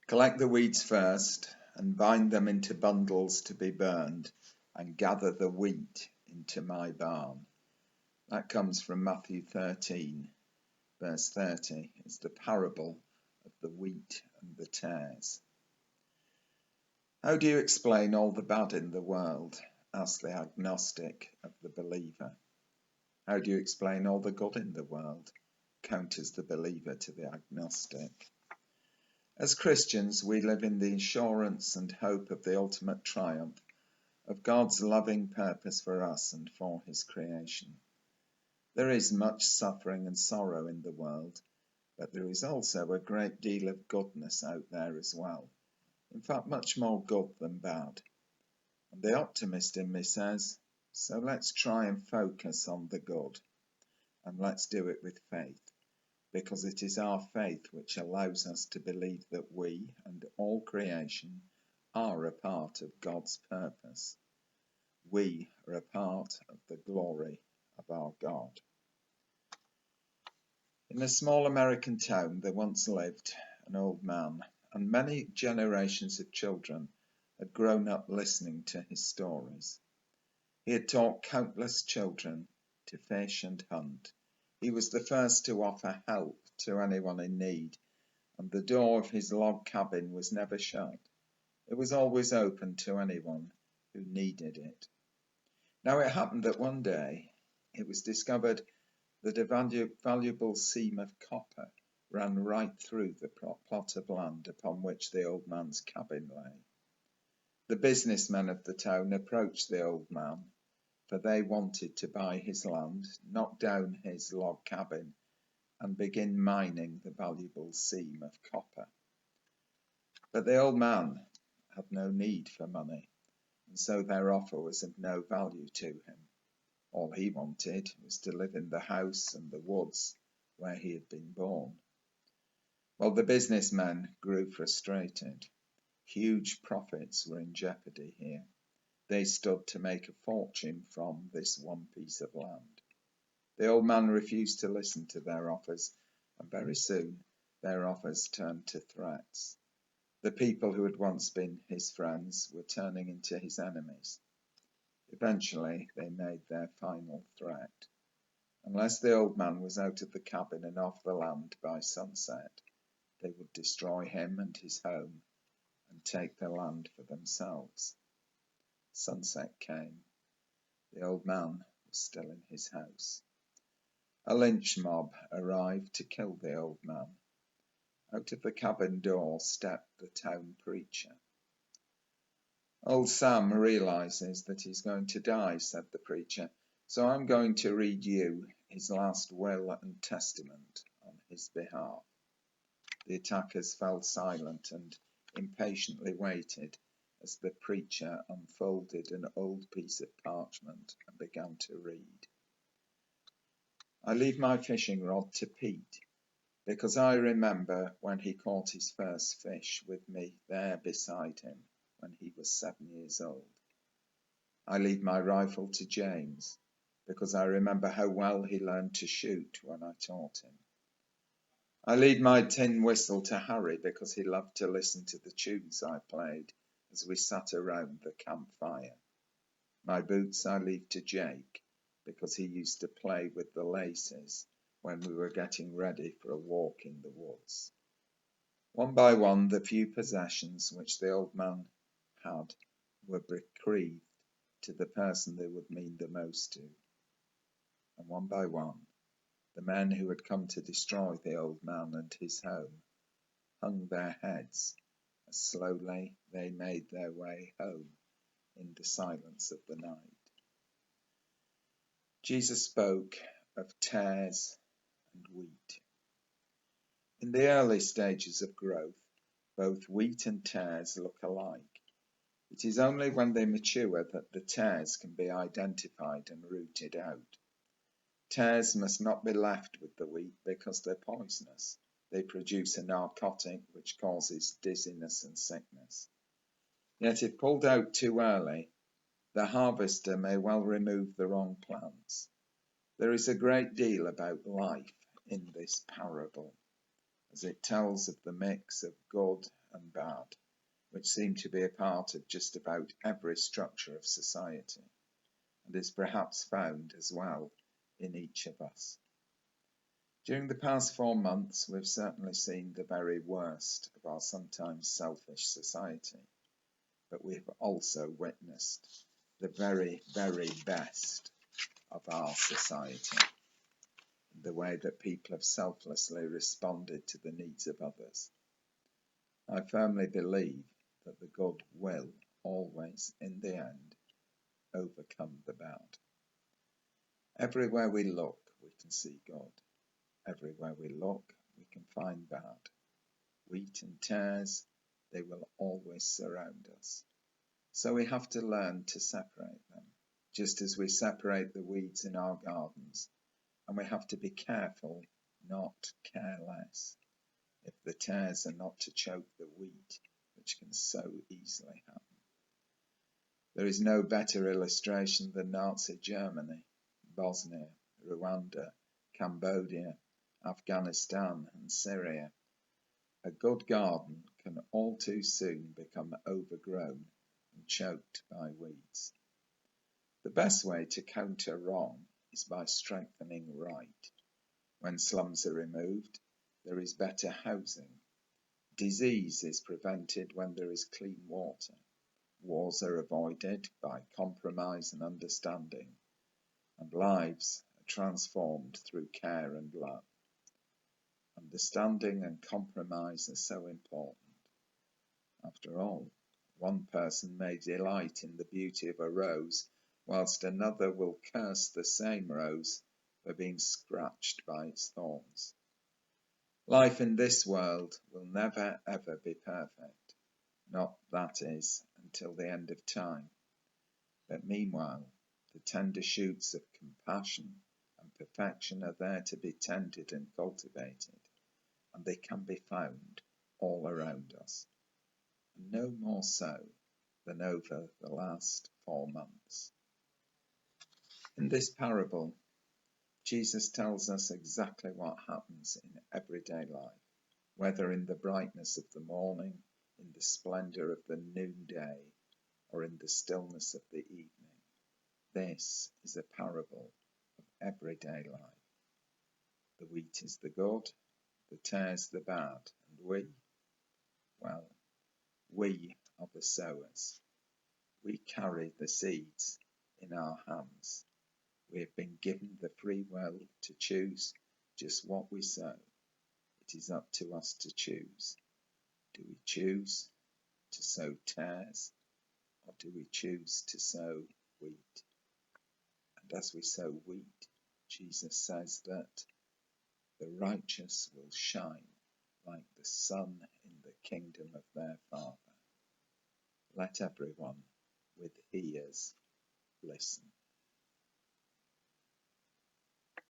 Collect the weeds first, and bind them into bundles to be burned, and gather the wheat into my barn. That comes from Matthew 13, verse 30. It's the parable of the wheat and the tares. How do you explain all the bad in the world? Asks the agnostic of the believer. How do you explain all the good in the world? Counters the believer to the agnostic. As Christians, we live in the assurance and hope of the ultimate triumph of God's loving purpose for us and for his creation. There is much suffering and sorrow in the world, but there is also a great deal of goodness out there as well. In fact, much more good than bad. And the optimist in me says, so let's try and focus on the good, and let's do it with faith, because it is our faith which allows us to believe that we and all creation are a part of God's purpose. We are a part of the glory of our God. In a small American town there once lived an old man, and many generations of children had grown up listening to his stories. He had taught countless children to fish and hunt. He was the first to offer help to anyone in need, and the door of his log cabin was never shut. It was always open to anyone who needed it. Now it happened that one day it was discovered that a valuable seam of copper ran right through the plot of land upon which the old man's cabin lay. The businessmen of the town approached the old man, for they wanted to buy his land, knock down his log cabin, and begin mining the valuable seam of copper. But the old man had no need for money, and so their offer was of no value to him. All he wanted was to live in the house and the woods where he had been born. Well, the businessmen grew frustrated. Huge profits were in jeopardy here. They stood to make a fortune from this one piece of land. The old man refused to listen to their offers, and very soon their offers turned to threats. The people who had once been his friends were turning into his enemies. Eventually, they made their final threat. Unless the old man was out of the cabin and off the land by sunset, they would destroy him and his home and take the land for themselves. Sunset came. The old man was still in his house. A lynch mob arrived to kill the old man. Out of the cabin door stepped the town preacher. Old Sam realizes that he's going to die, said the preacher, so I'm going to read you his last will and testament on his behalf. The attackers fell silent and impatiently waited as the preacher unfolded an old piece of parchment and began to read. I leave my fishing rod to Pete, because I remember when he caught his first fish with me there beside him when he was 7 years old. I leave my rifle to James, because I remember how well he learned to shoot when I taught him. I leave my tin whistle to Harry, because he loved to listen to the tunes I played as we sat around the campfire. My boots I leave to Jake, because he used to play with the laces when we were getting ready for a walk in the woods. One by one, the few possessions which the old man had were bequeathed to the person they would mean the most to. And one by one, the men who had come to destroy the old man and his home hung their heads as slowly they made their way home in the silence of the night. Jesus spoke of tares and wheat. In the early stages of growth, both wheat and tares look alike. It is only when they mature that the tares can be identified and rooted out. Tares must not be left with the wheat because they're poisonous. They produce a narcotic which causes dizziness and sickness. Yet if pulled out too early, the harvester may well remove the wrong plants. There is a great deal about life in this parable, as it tells of the mix of good and bad, which seem to be a part of just about every structure of society, and is perhaps found as well in each of us. During the past 4 months, we've certainly seen the very worst of our sometimes selfish society, but we've also witnessed the very, very best of our society, the way that people have selflessly responded to the needs of others. I firmly believe that the good will always, in the end, overcome the bad. Everywhere we look, we can see God. Everywhere we look, we can find bad. Wheat and tares, they will always surround us. So we have to learn to separate them, just as we separate the weeds in our gardens. And we have to be careful, not careless, if the tares are not to choke the wheat, which can so easily happen. There is no better illustration than Nazi Germany, Bosnia, Rwanda, Cambodia, Afghanistan and Syria. A good garden can all too soon become overgrown and choked by weeds. The best way to counter wrong is by strengthening right. When slums are removed, there is better housing. Disease is prevented when there is clean water. Wars are avoided by compromise and understanding, and lives are transformed through care and love. Understanding and compromise are so important. After all, one person may delight in the beauty of a rose, whilst another will curse the same rose for being scratched by its thorns. Life in this world will never ever be perfect, not, that is, until the end of time. But meanwhile, the tender shoots of compassion and perfection are there to be tended and cultivated, and they can be found all around us, and no more so than over the last 4 months. In this parable, Jesus tells us exactly what happens in everyday life, whether in the brightness of the morning, in the splendour of the noonday, or in the stillness of the evening. This is a parable of everyday life. The wheat is the good, the tares the bad, and we are the sowers. We carry the seeds in our hands. We have been given the free will to choose just what we sow. It is up to us to choose. Do we choose to sow tares, or do we choose to sow wheat? And as we sow wheat, Jesus says that the righteous will shine like the sun in the kingdom of their Father. Let everyone with ears listen.